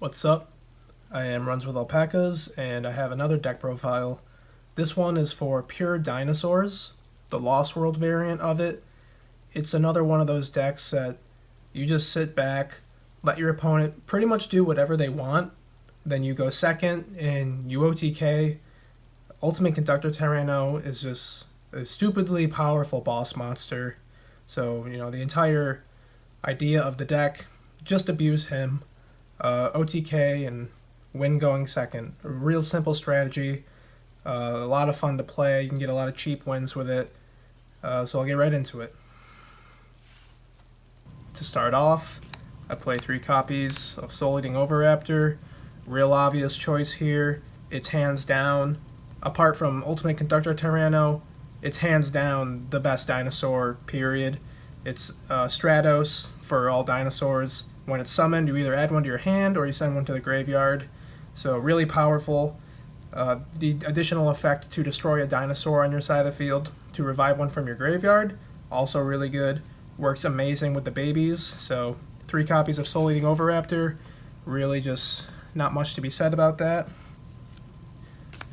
What's up? I am Runs with Alpacas, and I have another deck profile. This one is for pure dinosaurs, the Lost World variant of it. It's another one of those decks that you just sit back, let your opponent pretty much do whatever they want, then you go second, and you OTK. Ultimate Conductor Tyranno is just a stupidly powerful boss monster. So, the entire idea of the deck, just abuse him. OTK and win going second. A real simple strategy. A lot of fun to play. You can get a lot of cheap wins with it. So I'll get right into it. To start off, I play 3 copies of Soul Eating Oviraptor. Real obvious choice here. It's hands down, apart from Ultimate Conductor Tyranno, it's hands down the best dinosaur, period. It's Stratos for all dinosaurs. When it's summoned, you either add one to your hand or you send one to the graveyard. So really powerful. The additional effect to destroy a dinosaur on your side of the field, to revive one from your graveyard, also really good. Works amazing with the babies. So 3 copies of Soul Eating Oviraptor. Really just not much to be said about that.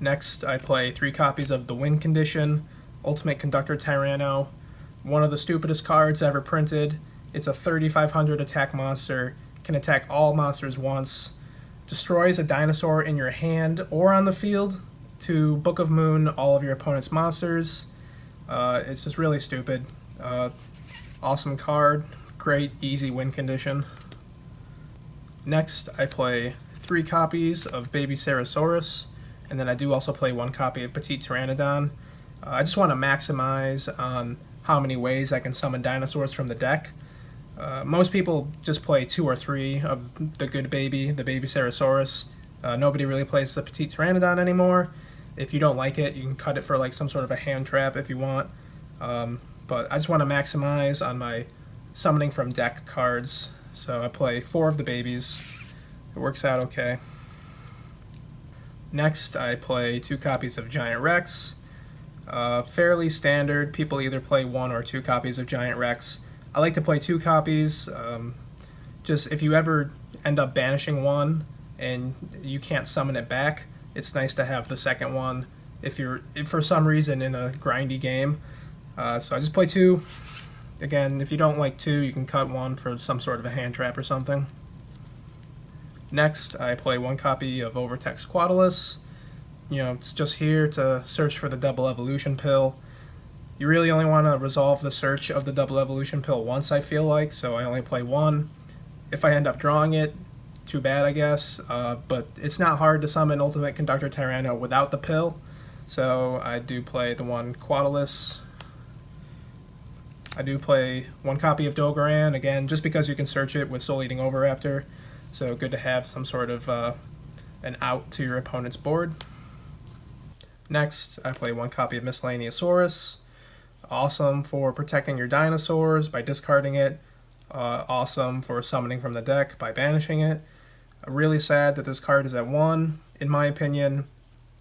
Next, I play 3 copies of the Win Condition, Ultimate Conductor Tyranno. One of the stupidest cards ever printed. It's a 3500 attack monster, can attack all monsters once, destroys a dinosaur in your hand or on the field to Book of Moon all of your opponent's monsters. It's just really stupid. Awesome card, great easy win condition. Next, I play 3 copies of Baby Ceratosaurus, and then I do also play 1 copy of Petite Pteranodon. I just want to maximize on how many ways I can summon dinosaurs from the deck. Most people just play 2 or 3 of the good baby, the Baby Ceratosaurus. Nobody really plays the Petite Pteranodon anymore. If you don't like it, you can cut it for like some sort of a hand trap if you want. But I just want to maximize on my summoning from deck cards. So I play 4 of the babies. It works out okay. Next, I play 2 copies of Giant Rex. Fairly standard. People either play 1 or 2 copies of Giant Rex. I like to play 2 copies. Just if you ever end up banishing one and you can't summon it back, it's nice to have the second one if for some reason in a grindy game. So I just play 2. Again, if you don't like 2, you can cut 1 for some sort of a hand trap or something. Next, I play 1 copy of Overtex Quaddulus. It's just here to search for the double evolution pill. You really only want to resolve the search of the double evolution pill once, I feel like, so I only play 1. If I end up drawing it, too bad, I guess, but it's not hard to summon Ultimate Conductor Tyranno without the pill, so I do play the 1 Quaddulus. I do play 1 copy of Dogoran, again, just because you can search it with Soul Eating Oviraptor, so good to have some sort of an out to your opponent's board. Next, I play 1 copy of Miscellaneousaurus. Awesome for protecting your dinosaurs by discarding it. Awesome for summoning from the deck by banishing it. Really sad that this card is at 1. In my opinion,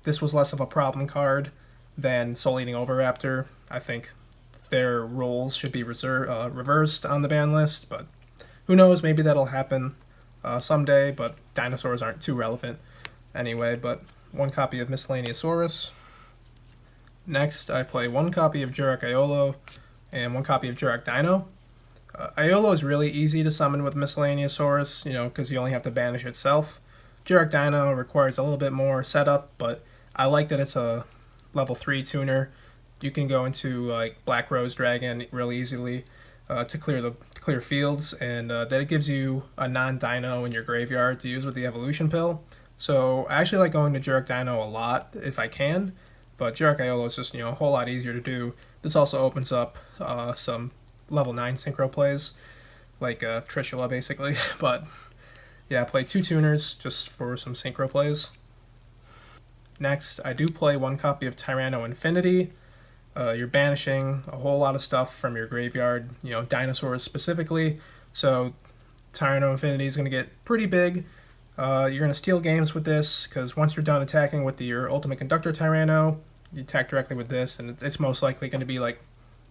this was less of a problem card than Soul Eating Oviraptor. I think their roles should be reversed on the ban list, but who knows, maybe that'll happen someday, but dinosaurs aren't too relevant anyway. But 1 copy of Miscellaneousaurus. Next, I play 1 copy of Jurek Aiolo and 1 copy of Jurek Dino. Aiolo is really easy to summon with Miscellaneousaurus, because you only have to banish itself. Jurek Dino requires a little bit more setup, but I like that it's a level 3 tuner. You can go into like Black Rose Dragon really easily to clear fields, and that it gives you a non-dino in your graveyard to use with the evolution pill. So I actually like going to Jurek Dino a lot if I can. But Jurek Aiolo is just, a whole lot easier to do. This also opens up some level 9 synchro plays, like Trishula basically. But yeah, I play 2 tuners just for some synchro plays. Next, I do play 1 copy of Tyranno Infinity. You're banishing a whole lot of stuff from your graveyard, dinosaurs specifically. So Tyranno Infinity is going to get pretty big. You're going to steal games with this, because once you're done attacking with your Ultimate Conductor Tyranno, you attack directly with this, and it's most likely going to be like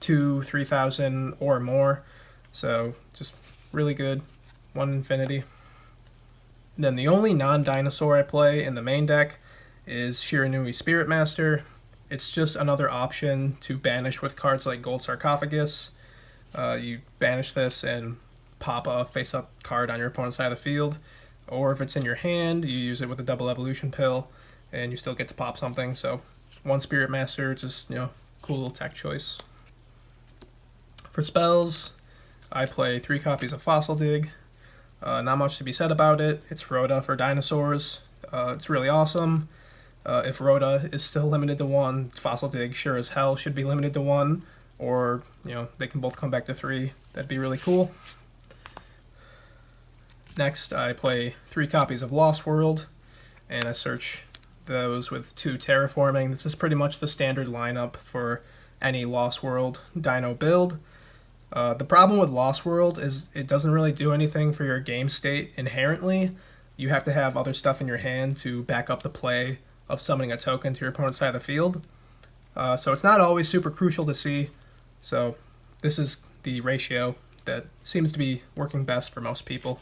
2,000-3,000 or more. So just really good. 1 infinity. Then the only non-dinosaur I play in the main deck is Shiranui Spirit Master. It's just another option to banish with cards like Gold Sarcophagus. You banish this and pop a face-up card on your opponent's side of the field. Or if it's in your hand, you use it with a double evolution pill, and you still get to pop something. So one Spirit Master, just, cool little tech choice. For spells, I play 3 copies of Fossil Dig. Not much to be said about it. It's Rhoda for dinosaurs. It's really awesome. If Rhoda is still limited to 1, Fossil Dig sure as hell should be limited to 1. Or, they can both come back to 3. That'd be really cool. Next, I play 3 copies of Lost World, and I search those with 2 terraforming. This is pretty much the standard lineup for any Lost World dino build. The problem with Lost World is it doesn't really do anything for your game state inherently. You have to have other stuff in your hand to back up the play of summoning a token to your opponent's side of the field. So it's not always super crucial to see. So this is the ratio that seems to be working best for most people,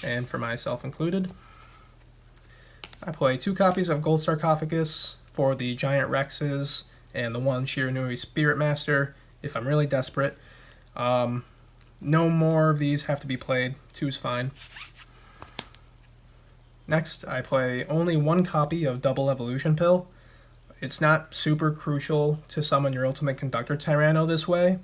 and for myself included. I play 2 copies of Gold Sarcophagus for the Giant Rexes and the 1 Shiranui Spirit Master if I'm really desperate. No more of these have to be played. 2's fine. Next, I play only 1 copy of Double Evolution Pill. It's not super crucial to summon your Ultimate Conductor Tyranno this way,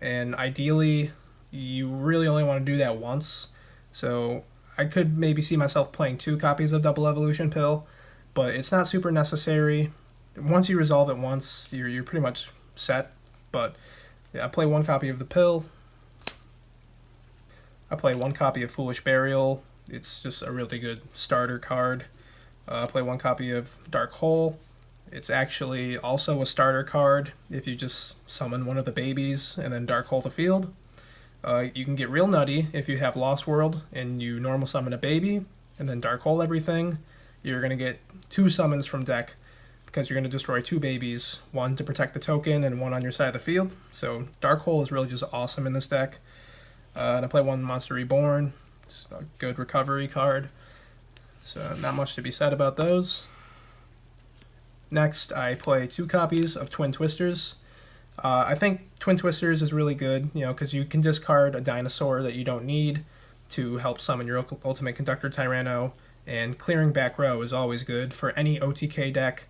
and ideally, you really only want to do that once. So I could maybe see myself playing 2 copies of Double Evolution Pill, but it's not super necessary. Once you resolve it once, you're pretty much set. But yeah, I play 1 copy of the pill. I play 1 copy of Foolish Burial. It's just a really good starter card. I play 1 copy of Dark Hole. It's actually also a starter card if you just summon one of the babies and then Dark Hole the field. You can get real nutty if you have Lost World and you normal summon a baby and then Dark Hole everything. You're going to get 2 summons from deck because you're going to destroy 2 babies, 1 to protect the token and 1 on your side of the field. So Dark Hole is really just awesome in this deck. And I play 1 Monster Reborn. It's a good recovery card. So not much to be said about those. Next, I play 2 copies of Twin Twisters. I think Twin Twisters is really good, because you can discard a dinosaur that you don't need to help summon your Ultimate Conductor Tyranno, and clearing back row is always good for any OTK deck,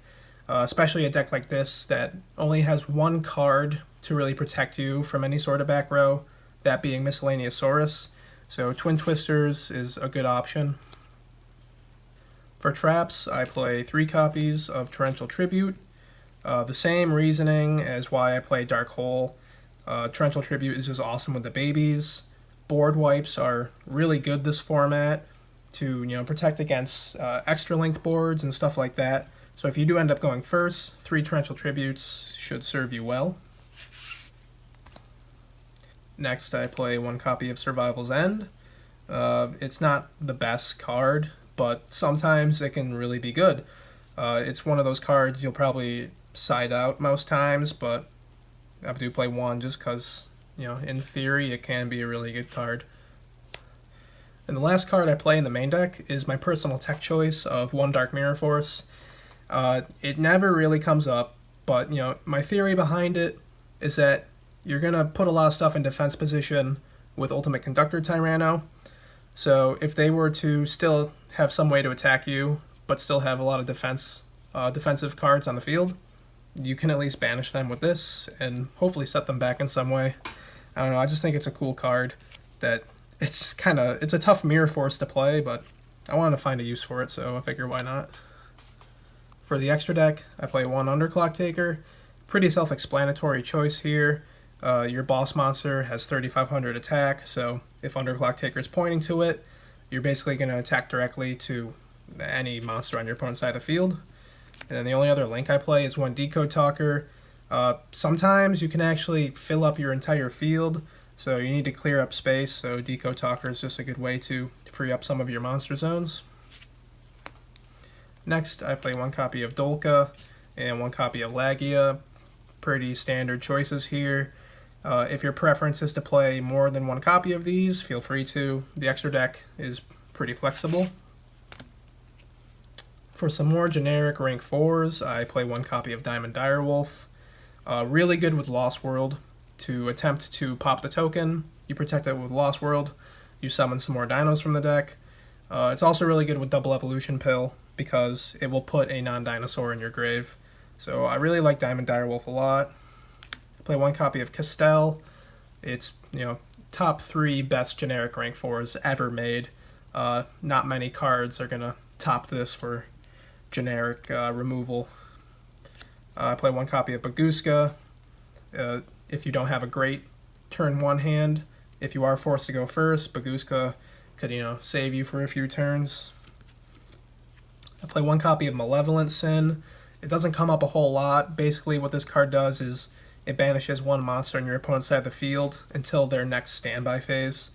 especially a deck like this that only has 1 card to really protect you from any sort of back row, that being Miscellaneousaurus. So Twin Twisters is a good option. For traps, I play 3 copies of Torrential Tribute. The same reasoning as why I play Dark Hole. Torrential Tribute is just awesome with the babies. Board wipes are really good this format to protect against extra linked boards and stuff like that. So if you do end up going first, 3 Torrential Tributes should serve you well. Next, I play 1 copy of Survival's End. It's not the best card, but sometimes it can really be good. It's one of those cards you'll probably side out most times, but I do play 1 just because, in theory, it can be a really good card. And the last card I play in the main deck is my personal tech choice of 1 Dark Mirror Force. It never really comes up, but, my theory behind it is that you're going to put a lot of stuff in defense position with Ultimate Conductor Tyranno. So if they were to still have some way to attack you, but still have a lot of defensive cards on the field, you can at least banish them with this and hopefully set them back in some way. I don't know, I just think it's a cool card that it's a tough Mirror Force to play, but I wanted to find a use for it, so I figure why not. For the extra deck, I play 1 Underclock Taker. Pretty self-explanatory choice here. Your boss monster has 3,500 attack, so if Underclock Taker is pointing to it, you're basically going to attack directly to any monster on your opponent's side of the field. And then the only other link I play is 1 Decode Talker. Sometimes you can actually fill up your entire field, so you need to clear up space, so Decode Talker is just a good way to free up some of your monster zones. Next, I play 1 copy of Dolka and 1 copy of Lagia. Pretty standard choices here. If your preference is to play more than 1 copy of these, feel free to. The extra deck is pretty flexible. For some more generic rank 4s, I play one copy of Diamond Direwolf. Really good with Lost World. To attempt to pop the token, you protect it with Lost World, you summon some more dinos from the deck. It's also really good with Double Evolution Pill, because it will put a non-dinosaur in your grave. So I really like Diamond Direwolf a lot. I play one copy of Castell. It's, top 3 best generic rank 4s ever made. Not many cards are going to top this for generic removal. I play one copy of Baguska. If you don't have a great turn 1 hand, if you are forced to go first, Baguska could, save you for a few turns. I play one copy of Malevolent Sin. It doesn't come up a whole lot. Basically what this card does is it banishes one monster on your opponent's side of the field until their next standby phase.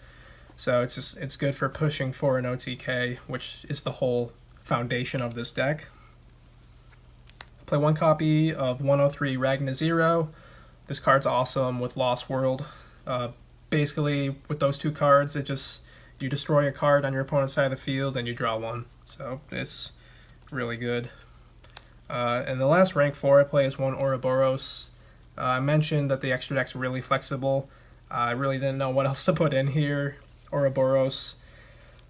So it's good for pushing for an OTK, which is the whole foundation of this deck. I play one copy of 103 Ragna Zero. This card's awesome with Lost World. Basically, with those 2 cards, you destroy a card on your opponent's side of the field and you draw one. So it's really good. And the last rank 4 I play is one Ouroboros. I mentioned that the extra deck's really flexible. I really didn't know what else to put in here. Ouroboros,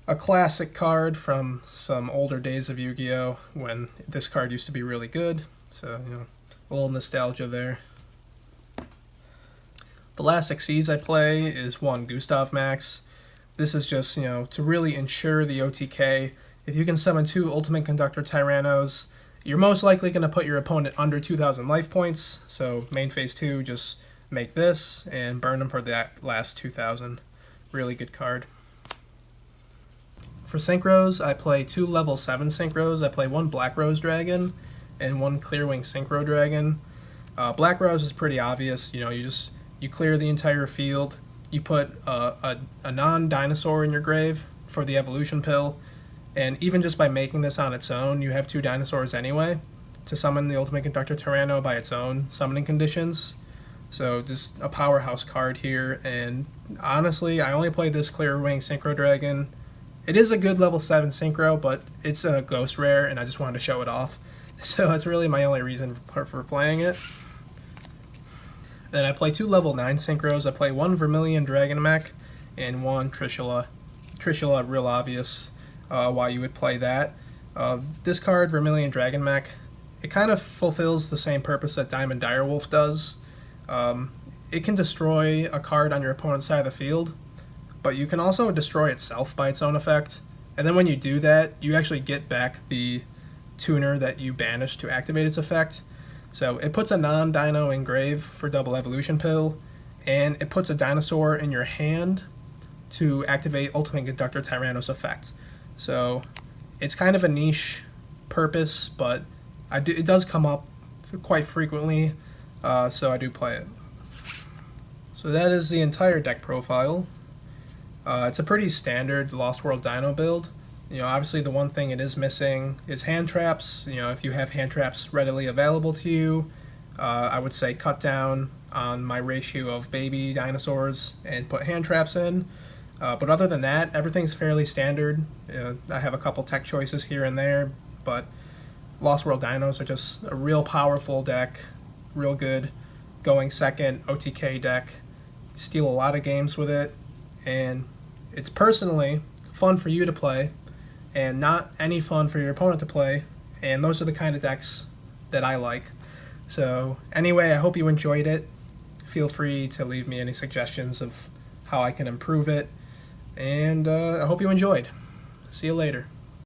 a classic card from some older days of Yu-Gi-Oh! When this card used to be really good. So, a little nostalgia there. The last Exceeds I play is one Gustav Max. This is just, to really ensure the OTK. If you can summon 2 Ultimate Conductor Tyrannos, you're most likely going to put your opponent under 2,000 life points. So main phase 2, just make this and burn them for that last 2,000. Really good card. For synchros, I play 2 level 7 synchros. I play one Black Rose Dragon and one Clearwing Synchro Dragon. Black Rose is pretty obvious. You clear the entire field. You put a non-dinosaur in your grave for the evolution pill. And even just by making this on its own, you have 2 dinosaurs anyway to summon the Ultimate Conductor Tyranno by its own summoning conditions. So just a powerhouse card here. And honestly, I only played this Clearwing Synchro Dragon. It is a good level 7 synchro, but it's a ghost rare and I just wanted to show it off. So that's really my only reason for playing it. Then I play 2 level 9 synchros. I play one Vermilion Dragon Mech and one Trishula. Trishula, real obvious why you would play that. This card, Vermilion Dragon Mech, it kind of fulfills the same purpose that Diamond Direwolf does. It can destroy a card on your opponent's side of the field, but you can also destroy itself by its own effect. And then when you do that, you actually get back the tuner that you banished to activate its effect. So it puts a non-dino in grave for Double Evolution Pill, and it puts a dinosaur in your hand to activate Ultimate Conductor Tyranno's effect. So it's kind of a niche purpose, but it does come up quite frequently, so I do play it. So that is the entire deck profile. It's a pretty standard Lost World Dino build. Obviously the one thing it is missing is hand traps. If you have hand traps readily available to you, I would say cut down on my ratio of baby dinosaurs and put hand traps in. But other than that, everything's fairly standard. I have a couple tech choices here and there, but Lost World Dinos are just a real powerful deck, real good, going second OTK deck. Steal a lot of games with it, and it's personally fun for you to play, and not any fun for your opponent to play, and those are the kind of decks that I like. So anyway, I hope you enjoyed it. Feel free to leave me any suggestions of how I can improve it, and I hope you enjoyed. See you later.